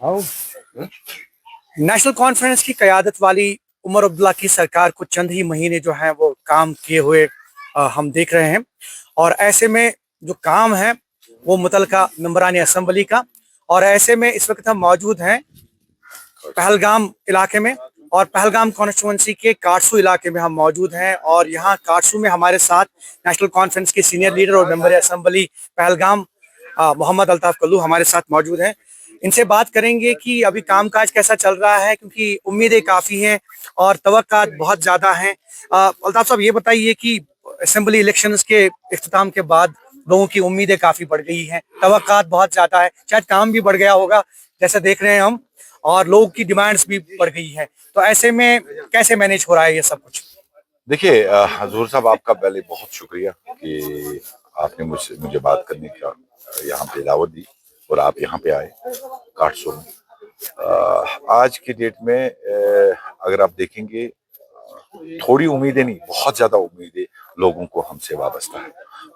आओ। National conference की क़यादत वाली उमर अब्दुल्ला की सरकार को चंद ही महीने जो हैं वो काम किए हुए हम देख रहे हैं। और ऐसे में जो काम है वो मुतलका मेंबरान असम्बली का, और ऐसे में इस वक्त हम मौजूद हैं पहलगाम इलाके में, और पहलगाम कॉन्स्टिट्यूंसी के काटसू इलाके में हम मौजूद हैं। और यहाँ काटसू में हमारे साथ नेशनल कॉन्फ्रेंस के सीनियर लीडर और मेंबर असम्बली पहलगाम मोहम्मद अल्ताफ कल्लू हमारे साथ मौजूद हैं। इनसे बात करेंगे कि अभी कामकाज कैसा चल रहा है, क्योंकि उम्मीदें काफ़ी हैं और तवक्कात बहुत ज़्यादा हैं। अल्ताफ साहब, ये बताइए कि असेंबली इलेक्शंस के इख्तिताम के बाद लोगों की उम्मीदें काफ़ी बढ़ गई हैं, तवक्कात बहुत ज़्यादा है, शायद काम भी बढ़ गया होगा जैसे देख रहे हैं हम, और लोगों की डिमांड्स भी बढ़ गई हैं। तो ऐसे में कैसे मैनेज हो रहा है ये सब कुछ? देखिए हजूर साहब, आपका पहले बहुत शुक्रिया कि आपने मुझे बात करने का यहाँ पे दावत दी और आप यहाँ पे आए काटसो में। आज की डेट में अगर आप देखेंगे, थोड़ी उम्मीदें नहीं, बहुत ज्यादा उम्मीदें लोगों को हमसे वाबस्ता है।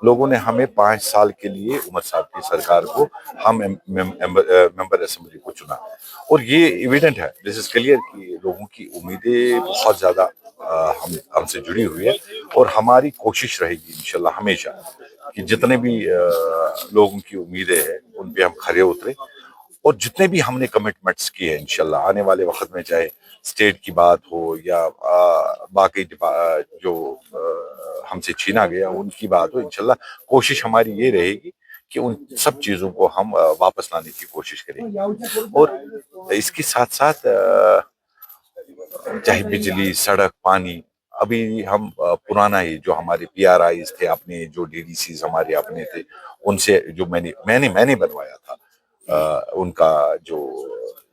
लोगों ने हमें 5 साल के लिए उमर साहब की सरकार को, हम मेंबर असेंबली को चुना, और ये एविडेंट है, दिस इज क्लियर कि लोगों की उम्मीदें बहुत ज्यादा हमसे जुड़ी हुई है। और हमारी कोशिश रहेगी इंशाल्लाह हमेशा कि जितने भी लोगों की उम्मीदें हैं उन पे हम खरे उतरे, और जितने भी हमने कमिटमेंट्स किए हैं इंशाल्लाह आने वाले वक्त में, चाहे स्टेट की बात हो या बाकी जो हमसे छीना गया उनकी बात हो, इंशाल्लाह कोशिश हमारी ये रहेगी कि उन सब चीज़ों को हम वापस लाने की कोशिश करेंगे। और इसके साथ साथ चाहे बिजली, सड़क, पानी, अभी हम पुराना ही जो हमारे पीआरआईज थे, अपने जो डीडीसीज हमारे अपने थे, उनसे जो मैंने बनवाया था, उनका जो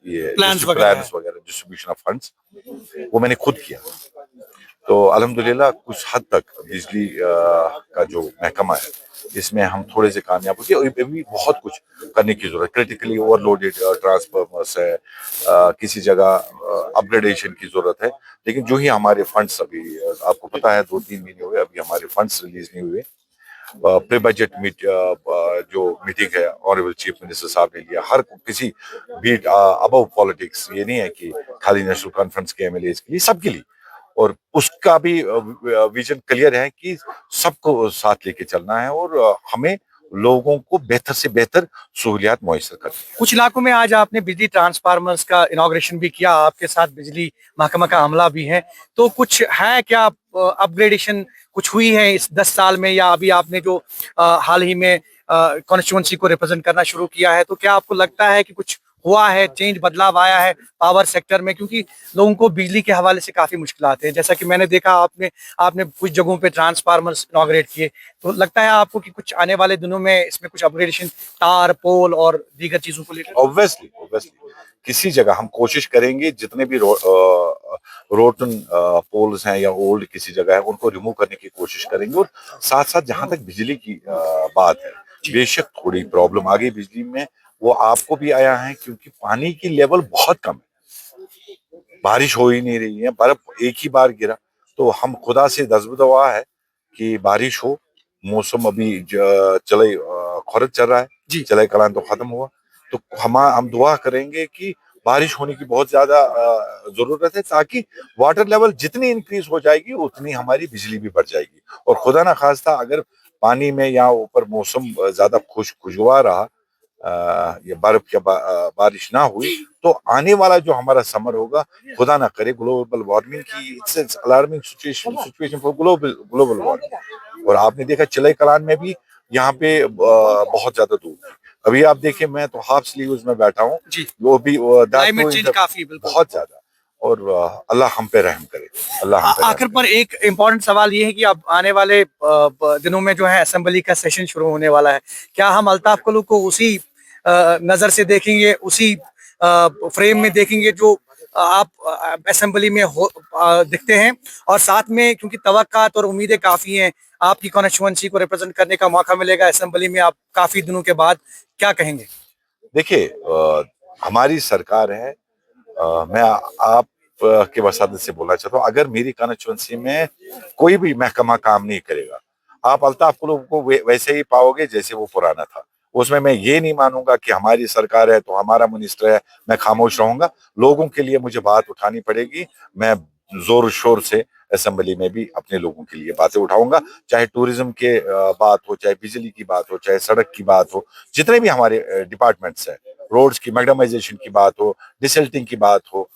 ये प्लान्स प्लान्स वगैरह वगैरह, डिस्ट्रीब्यूशन ऑफ फंड्स, वो मैंने खुद किया। तो अल्हम्दुलिल्लाह कुछ हद तक बिजली का जो महकमा है इसमें हम थोड़े से कामयाब हो गए, और अभी बहुत कुछ करने की जरूरत, क्रिटिकली ओवरलोडेड ट्रांसफार्मर्स है, किसी जगह अपग्रेडेशन की जरूरत है। लेकिन जो ही हमारे फंड्स, अभी आपको पता है 2-3 महीने हुए अभी हमारे फंड्स रिलीज नहीं हुए। प्री बजट जो मीटिंग है ऑनरेबल चीफ मिनिस्टर साहब ने लिया, हर किसी बीट अबव पॉलिटिक्स, ये नहीं है कि खाली नेशनल कॉन्फ्रेंस के एमएलए के लिए, सबके लिए, और उसका भी विजन क्लियर है कि सबको साथ लेके चलना है, और हमें लोगों को बेहतर से बेहतर सहूलियात मुयसर करनी है। कुछ इलाकों में आज आपने बिजली ट्रांसफार्मर्स का इनॉग्रेशन भी किया, आपके साथ बिजली महकमा का अमला भी है, तो कुछ है क्या अपग्रेडेशन कुछ हुई है इस 10 साल में, या अभी आपने जो हाल ही में कॉन्स्टिट्यूंसी को रिप्रेजेंट करना शुरू किया है, तो क्या आपको लगता है कि कुछ हुआ है, चेंज बदलाव आया है पावर सेक्टर में? क्योंकि लोगों को बिजली के हवाले से काफी मुश्किलात हैं, जैसा कि मैंने देखा आपने आपने कुछ जगहों पे ट्रांसफार्मर्स इनॉग्रेट किए, तो लगता है आपको कि कुछ आने वाले दिनों में इसमें कुछ अपग्रेडेशन, तार, पोल और दीगर चीजों को लेकर? ऑब्वियसली किसी जगह हम कोशिश करेंगे, जितने भी रोटन पोल्स हैं या ओल्ड किसी जगह है उनको रिमूव करने की कोशिश करेंगे। और साथ साथ जहां तक बिजली की बात है, बेशक थोड़ी प्रॉब्लम आ गई बिजली में, वो आपको भी आया है क्योंकि पानी की लेवल बहुत कम है, बारिश हो ही नहीं रही है, बर्फ एक ही बार गिरा। तो हम खुदा से दसबदुआ है कि बारिश हो, मौसम अभी चले खरद चल रहा है, जी। चले कलान तो खत्म हुआ, तो हम दुआ करेंगे कि बारिश होने की बहुत ज्यादा जरूरत है, ताकि वाटर लेवल जितनी इंक्रीज हो जाएगी उतनी हमारी बिजली भी बढ़ जाएगी। और खुदा ना खास्ता अगर पानी में या ऊपर मौसम ज्यादा खुशगवार रहा, ये बर्फ या बारिश ना हुई, तो आने वाला जो हमारा समर होगा, खुदा ना करे ग्लोबल वार्मिंग की, it's alarming situation for global warming. और आपने देखा चिलई कलान में भी यहाँ पे बहुत ज्यादा धूप, अभी आप देखिए मैं तो हाफ स्लीव्स में बैठा हूँ, जी। वो भी क्लाइमेट चेंज काफी, बिल्कुल। बहुत ज्यादा। और अल्लाह हम पे रहम करे, अल्लाह हम पे रहम आखिर पर एक इम्पोर्टेंट सवाल ये है कि अब आने वाले दिनों में जो है असेंबली का सेशन शुरू होने वाला है, क्या हम अल्ताफ कल्लू को उसी नजर से देखेंगे, उसी फ्रेम में देखेंगे जो आप असेंबली में दिखते हैं? और साथ में क्योंकि तवक्कात और उम्मीदें काफी हैं, आपकी कॉन्स्टिट्यूंसी को रिप्रेजेंट करने का मौका मिलेगा असेंबली में, आप काफी दिनों के बाद क्या कहेंगे? देखिए हमारी सरकार है, मैं आप के वसादत से बोलना चाहता हूँ, अगर मेरी कॉन्स्टिट्यूंसी में कोई भी महकमा काम नहीं करेगा, आप अल्ताफ कुल्लू को वैसे ही पाओगे जैसे वो पुराना था। उसमें मैं ये नहीं मानूंगा कि हमारी सरकार है तो हमारा मिनिस्टर है, मैं खामोश रहूंगा। लोगों के लिए मुझे बात उठानी पड़ेगी। मैं जोर शोर से असेंबली में भी अपने लोगों के लिए बातें उठाऊंगा, चाहे टूरिज्म के बात हो, चाहे बिजली की बात हो, चाहे सड़क की बात हो, जितने भी हमारे डिपार्टमेंट्स हैं, रोड्स की मैग्डमाइजेशन की बात हो, डिसल्टिंग की बात हो,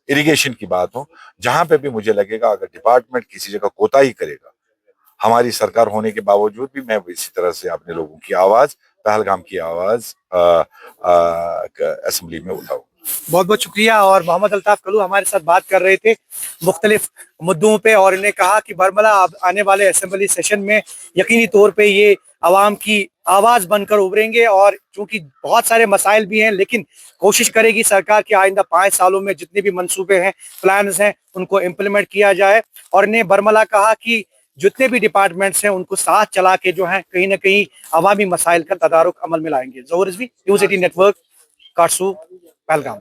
इरिगेशन की बात हो, जहां पे भी मुझे लगेगा अगर डिपार्टमेंट किसी जगह कोताही करेगा, हमारी सरकार होने के बावजूद भी मैं इसी तरह से अपने लोगों की आवाज, पहलगाम की आवाज असेंबली में उठाऊं। बहुत बहुत शुक्रिया। और मोहम्मद अल्ताफ कल्लू हमारे साथ बात कर रहे थे मुख्तलिफ मुद्दों पे, और इन्हें कहा कि बरमला आने वाले असेंबली सेशन में यकीनी तौर पे ये आवाम की आवाज बनकर उभरेंगे, और चूंकि बहुत सारे मसाइल भी हैं, लेकिन कोशिश करेगी सरकार कि आइंदा 5 सालों में जितने भी मंसूबे हैं, प्लान्स हैं, उनको इम्प्लीमेंट किया जाए। और इन्हें बरमला कहा कि जितने भी डिपार्टमेंट्स हैं उनको साथ चला के जो है कहीं ना कहीं अवामी मसाइल का तदारुक अमल में लाएंगे। ज़ोहर रिजवी, न्यूज़ 18 नेटवर्क, काटसू, पहलगाम।